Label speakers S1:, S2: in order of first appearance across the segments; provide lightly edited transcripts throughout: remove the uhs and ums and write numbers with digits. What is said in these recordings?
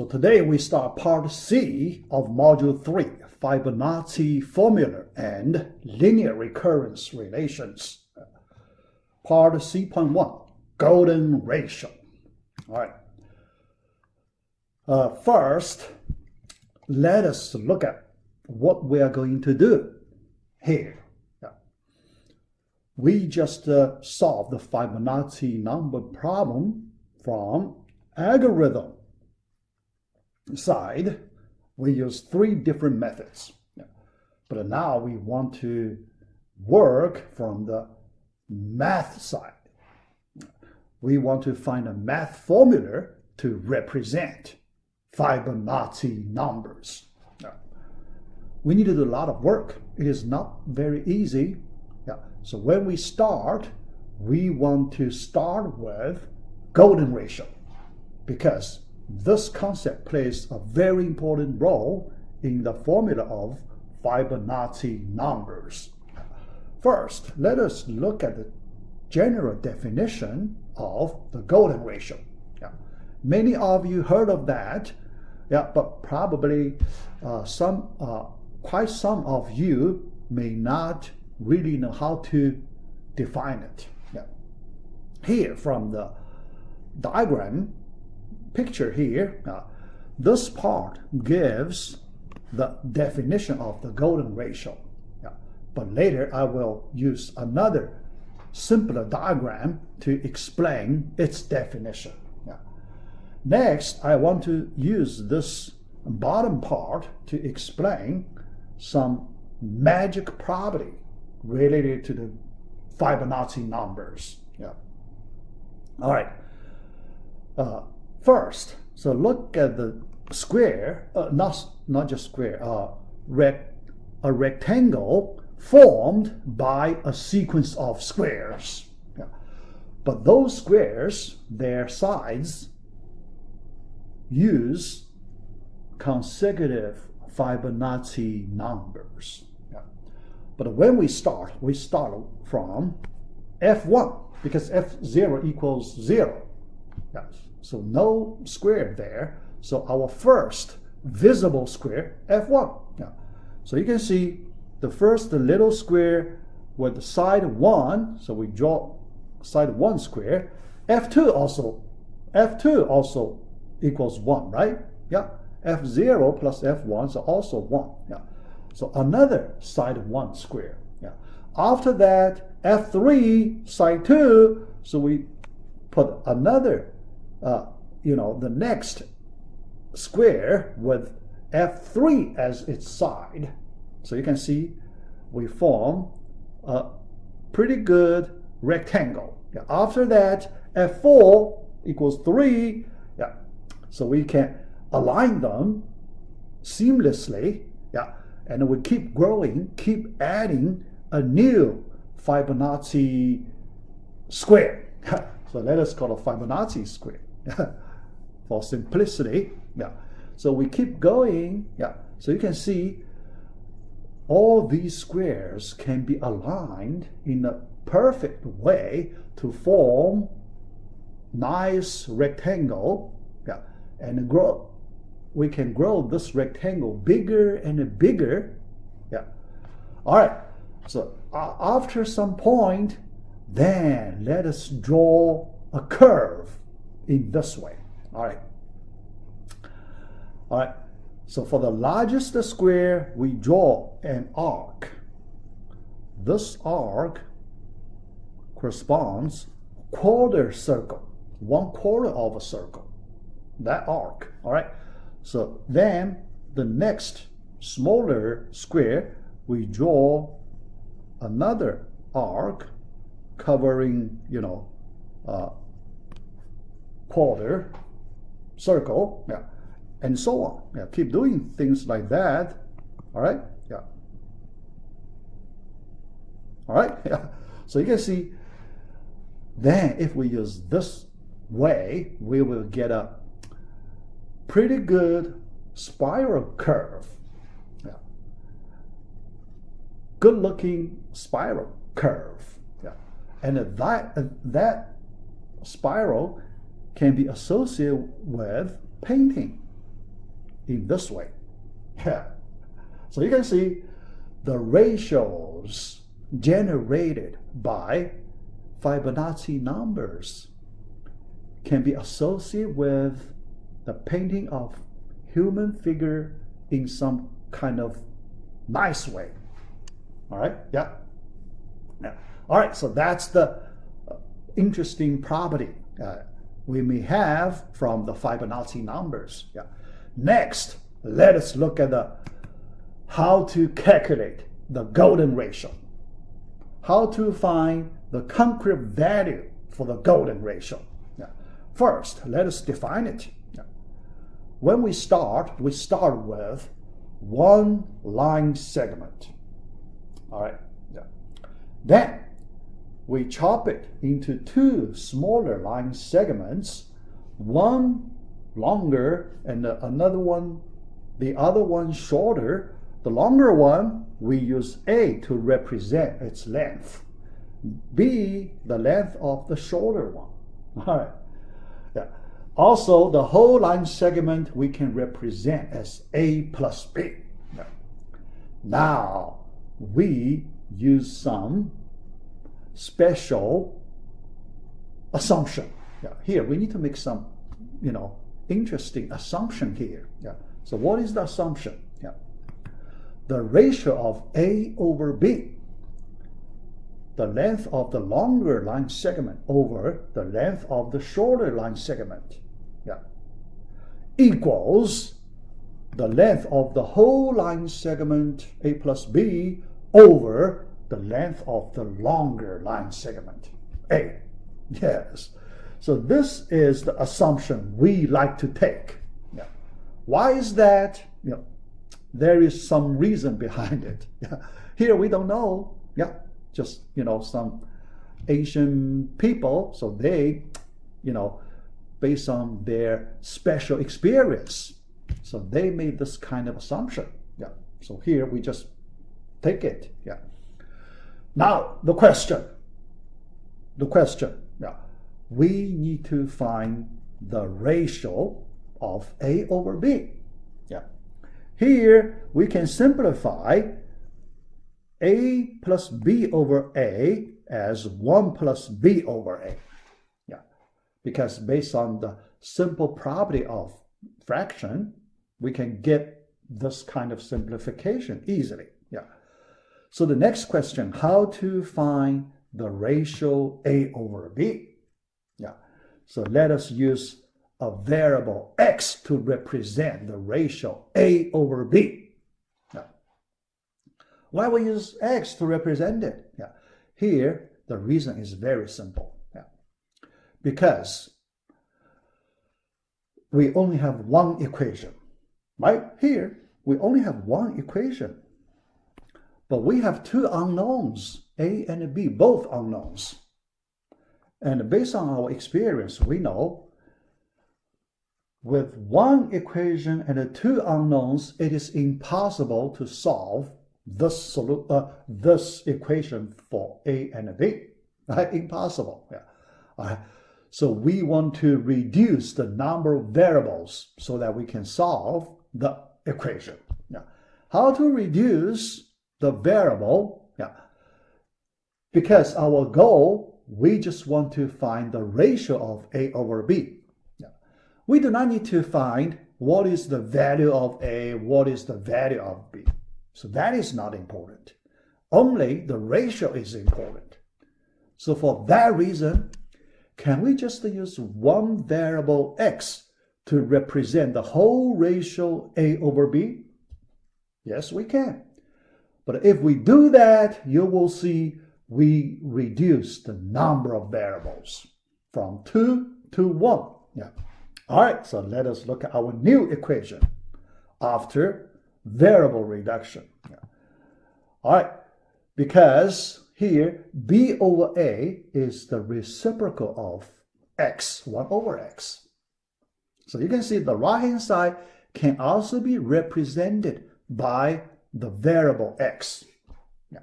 S1: today we start part C of Module 3, Fibonacci Formula and Linear Recurrence Relations. Part C.1, Golden Ratio. All right. First, let us look at what we are going to do here. We just solved the Fibonacci number problem from algorithm side. We use 3 different methods. But now we want to work from the math side. We want to find a math formula to represent Fibonacci numbers. We need to do a lot of work. It is not very easy. So when we start, we want to start with golden ratio, because this concept plays a very important role in the formula of Fibonacci numbers. First, let us look at the general definition of the golden ratio. Many of you heard of that, but probably quite some of you may not really know how to define it. Here from the diagram picture here, this part gives the definition of the golden ratio. But later I will use another simpler diagram to explain its definition. Next, I want to use this bottom part to explain some magic property related to the Fibonacci numbers. All right. First, so look at the square, not just square, a rectangle formed by a sequence of squares. But those squares, their sides use consecutive Fibonacci numbers. But when we start from F1, because F0 equals 0. So no square there. So our first visible square, F1. So you can see the first little square with the side 1. So we draw side 1 square. F2 also equals 1, right? F0 plus F1 is also 1. So another side 1 square. After that, F3 side 2. So we put another, the next square with F3 as its side. So you can see we form a pretty good rectangle. After that, F4 equals 3. So we can align them seamlessly. And we keep growing, keep adding a new Fibonacci square. So let us call it Fibonacci square for simplicity. So we keep going. So you can see all these squares can be aligned in a perfect way to form nice rectangle. And grow. We can grow this rectangle bigger and bigger. All right. So after some point, then let us draw a curve in this way. All right. So for the largest square, we draw an arc. This arc corresponds quarter circle, 1/4 of a circle. That arc. All right. So then the next smaller square, we draw another arc covering, quarter circle, and so on. Keep doing things like that. All right. All right. So you can see, then if we use this way, we will get a pretty good spiral curve. Good looking spiral curve. And that spiral can be associated with painting. in this way. Yeah. So you can see the ratios generated by Fibonacci numbers can be associated with the painting of human figure in some kind of nice way. All right, yeah. All right, so that's the interesting property we may have from the Fibonacci numbers. Yeah. Next, let us look at how to calculate the golden ratio. How to find the concrete value for the golden ratio. Yeah. First, let us define it. Yeah. When we start with one line segment. All right. Yeah. Then we chop it into two smaller line segments, one longer and the other one shorter. The longer one, we use A to represent its length. B, the length of the shorter one. All right. Yeah. Also, the whole line segment we can represent as A plus B. Yeah. Now, we use some special assumption. Yeah. Here, we need to make some, interesting assumption here. Yeah. So what is the assumption? Yeah. The ratio of A over B, the length of the longer line segment over the length of the shorter line segment, yeah, equals the length of the whole line segment A plus B over the length of the longer line segment A. Yes. So this is the assumption we like to take. Yeah. Why is that? There is some reason behind it. Yeah. Here we don't know. Yeah. Just, some Asian people, so they, based on their special experience, so they made this kind of assumption. Yeah. So here we just take it. Yeah. Now the question. Yeah. We need to find the ratio of A over B. Yeah. Here we can simplify A plus B over A as 1 plus B over A. Yeah. Because based on the simple property of fraction, we can get this kind of simplification easily. Yeah. So the next question, how to find the ratio A over B? Yeah. So let us use a variable x to represent the ratio A over B. Yeah. Why we use x to represent it? Yeah. Here, the reason is very simple. Yeah. Because we only have one equation. Right? Here, we only have one equation. But we have two unknowns, A and B, both unknowns. And based on our experience, we know with one equation and two unknowns, it is impossible to solve this equation for A and B. Right? Impossible. Yeah. So we want to reduce the number of variables so that we can solve the equation. Yeah. How to reduce the variable? Yeah. Because our goal, we just want to find the ratio of A over B. Yeah. We do not need to find what is the value of A, what is the value of B. So that is not important. Only the ratio is important. So for that reason, can we just use one variable x to represent the whole ratio A over B? Yes, we can. But if we do that, you will see we reduce the number of variables from 2 to 1. Yeah. All right, so let us look at our new equation after variable reduction. Yeah. All right, because here B over A is the reciprocal of x, 1 over x. So you can see the right-hand side can also be represented by the variable x. Yeah.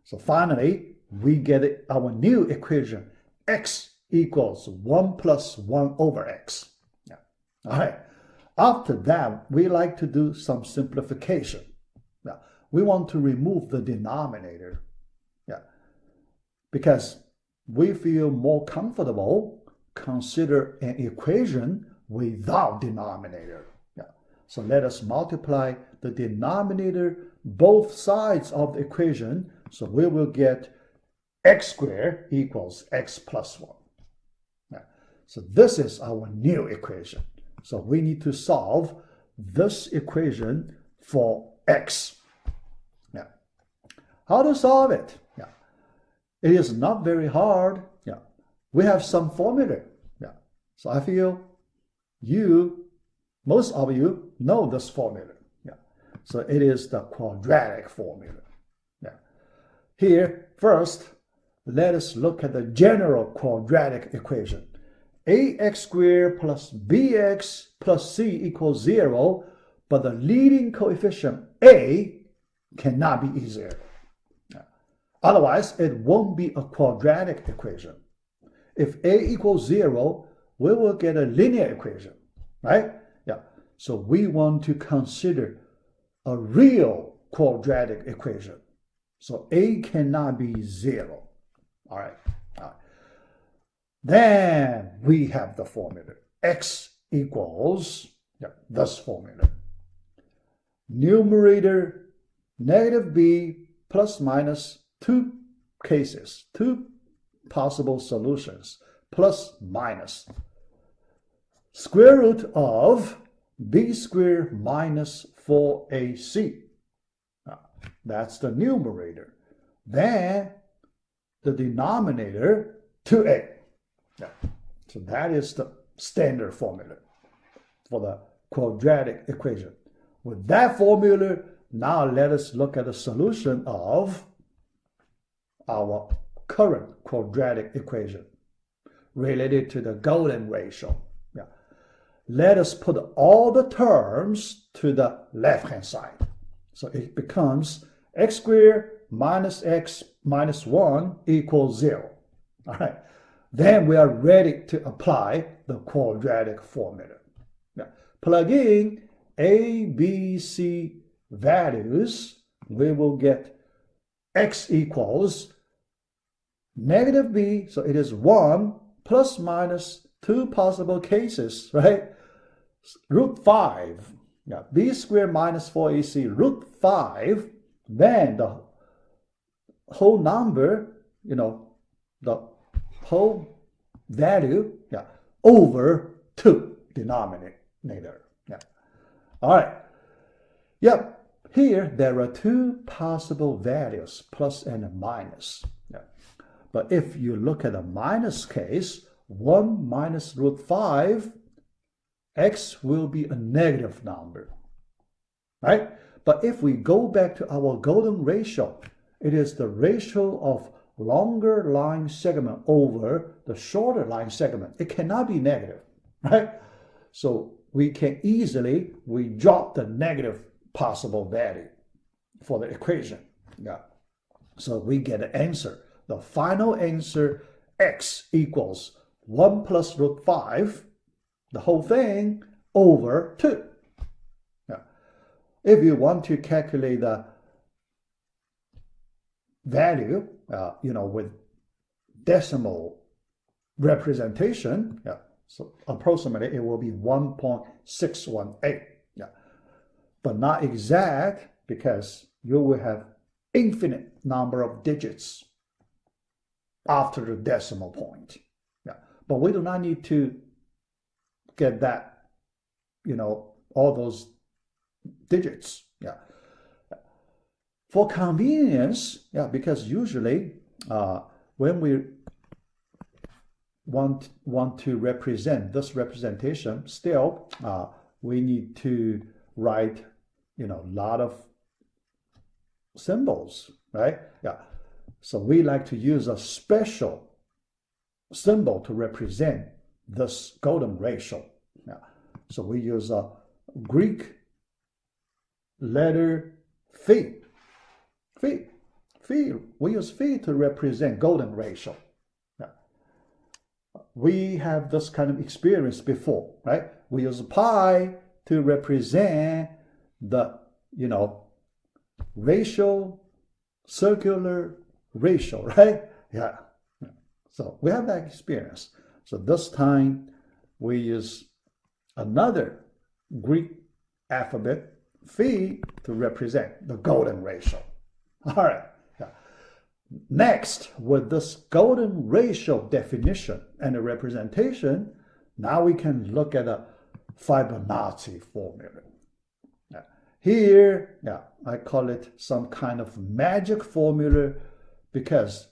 S1: So finally, we get our new equation, x equals 1 plus 1 over x. Yeah. All right. After that, we like to do some simplification. Now, we want to remove the denominator. Yeah, because we feel more comfortable consider an equation without denominator. Yeah. So let us multiply the denominator both sides of the equation. So we will get x squared equals x plus 1. Yeah. So this is our new equation. So we need to solve this equation for x. Yeah. How to solve it? Yeah. It is not very hard. Yeah. We have some formula. Yeah. So I feel most of you know this formula. Yeah. So it is the quadratic formula. Yeah. Here, first, let us look at the general quadratic equation. Ax squared plus bx plus c equals 0, but the leading coefficient a cannot be 0. Otherwise, it won't be a quadratic equation. If a equals 0, we will get a linear equation, right? Yeah. So we want to consider a real quadratic equation. So a cannot be 0. All right. All right. Then we have the formula. X equals this formula. Numerator negative b plus minus 2 cases, 2 possible solutions, plus minus square root of b squared minus 4ac. That's the numerator. Then the denominator 2a. Yeah. So that is the standard formula for the quadratic equation. With that formula, now let us look at the solution of our current quadratic equation related to the golden ratio. Yeah. Let us put all the terms to the left-hand side. So it becomes x squared minus x minus 1 equals 0. All right. Then we are ready to apply the quadratic formula. Now, plug in a, b, c values. We will get x equals negative b, so it is 1 plus minus 2 possible cases, right? Root 5. Yeah, b squared minus 4ac root 5. Then the whole number, the whole value, over 2 denominator. Yeah. All right. Yep. Here there are 2 possible values, plus and minus. Yeah. But if you look at the minus case, 1 minus root 5, x will be a negative number, right? But if we go back to our golden ratio, it is the ratio of longer line segment over the shorter line segment. It cannot be negative, right? So we can easily, drop the negative possible value for the equation. Yeah. So we get an answer. The final answer, x equals 1 plus root 5, the whole thing, over 2. Yeah. If you want to calculate the value, with decimal representation, so approximately it will be 1.618. Yeah. But not exact, because you will have infinite number of digits after the decimal point. Yeah. But we do not need to get that, all those digits. Yeah. For convenience, because usually when we want to represent this representation, still we need to write, a lot of symbols, right? Yeah. So we like to use a special symbol to represent this golden ratio. Yeah. So we use a Greek letter phi. Phi. We use phi to represent golden ratio. Yeah. We have this kind of experience before, right? We use pi to represent the, ratio, circular ratio, right? Yeah. So we have that experience. So this time we use another Greek alphabet, phi, to represent the golden ratio. All right. Yeah. Next, with this golden ratio definition and the representation, now we can look at a Fibonacci formula. Here, I call it some kind of magic formula because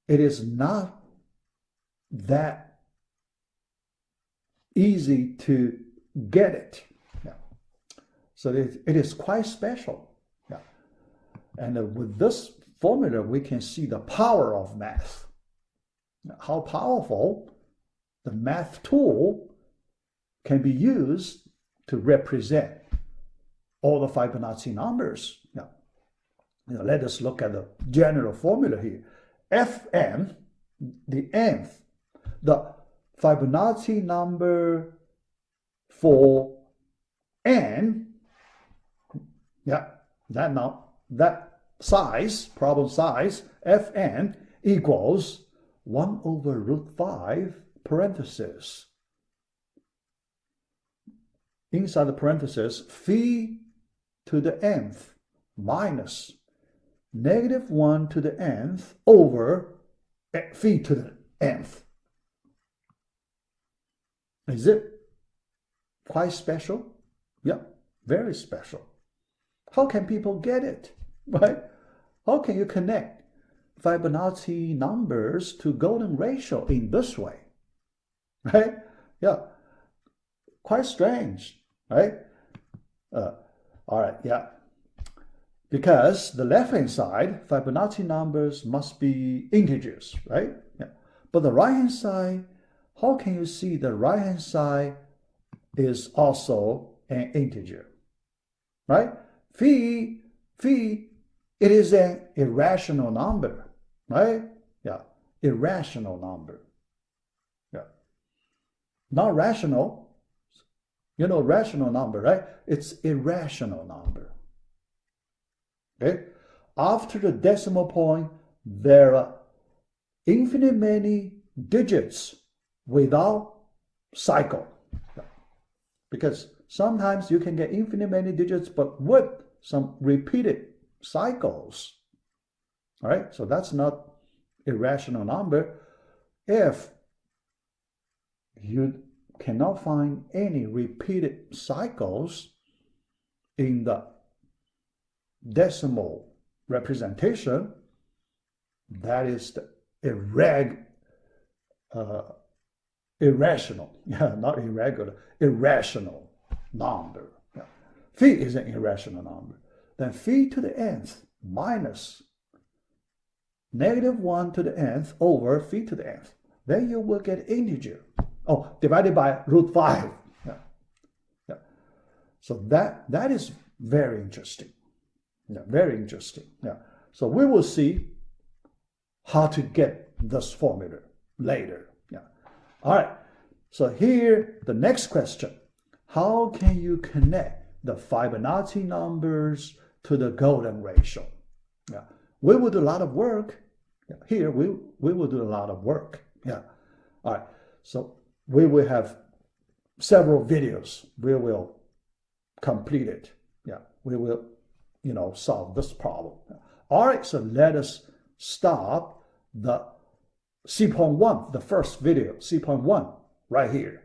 S1: it is not that easy to get it. So it is quite special. And with this formula, we can see the power of math. How powerful the math tool can be used to represent all the Fibonacci numbers. Let us look at the general formula here. Fn, the nth, the Fibonacci number for n, that size, problem size, Fn equals 1 over root 5 parenthesis. Inside the parenthesis, phi to the nth minus -1 to the nth over phi to the nth. Is it quite special? Yeah, very special. How can people get it, right? How can you connect Fibonacci numbers to golden ratio in this way, right? Yeah, quite strange, right? All right, because the left-hand side, Fibonacci numbers must be integers, right? But the right-hand side, how can you see the right-hand side is also an integer, right? Phi, it is an irrational number, right? Irrational number. Not rational. Rational number, right? It's irrational number. Okay? After the decimal point, there are infinite many digits without cycle. Because sometimes you can get infinite many digits, but with some repeated cycles. All right? So that's not irrational number. If you cannot find any repeated cycles in the decimal representation, that is the irrational, not irregular, irrational number. Phi is an irrational number. Then phi to the nth minus -1 to the nth over phi to the nth. Then you will get integer. Divided by root 5. So that is very interesting. Very interesting. So we will see how to get this formula later. All right. So here, the next question. How can you connect the Fibonacci numbers to the golden ratio? We will do a lot of work. Here, we will do a lot of work. All right. So we will have several videos. We will complete it. We will, solve this problem. All right, so let us stop the C.1, the first video, C.1, right here.